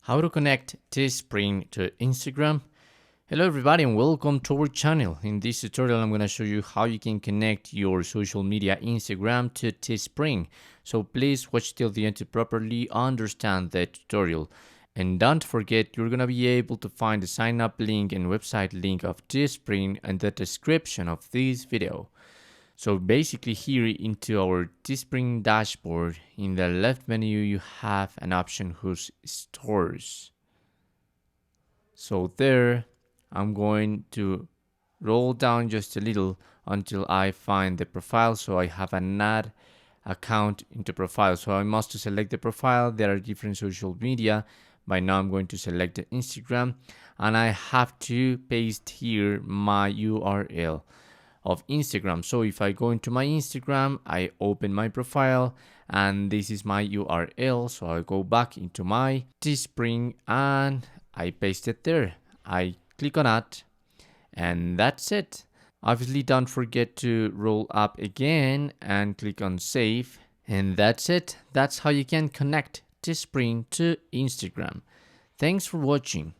How to connect Teespring to Instagram. Hello everybody and welcome to our channel. In this tutorial I'm going to show you how you can connect your social media Instagram to Teespring. So please watch till the end to properly understand the tutorial. And don't forget, you're going to be able to find the sign up link and website link of Teespring in the description of this video. So basically here into our Teespring dashboard, in the left menu you have an option whose stores. So there I'm going to roll down just a little until I find the profile. So I have an add account into profile. So I must select the profile. There are different social media. By now I'm going to select the Instagram and I have to paste here my URL of Instagram. So if I go into my Instagram, I open my profile and this is my URL. So I go back into my Teespring and I paste it there. I click on that and that's it. Obviously don't forget to roll up again and click on save, and that's it. That's how you can connect Teespring to Instagram. Thanks for watching.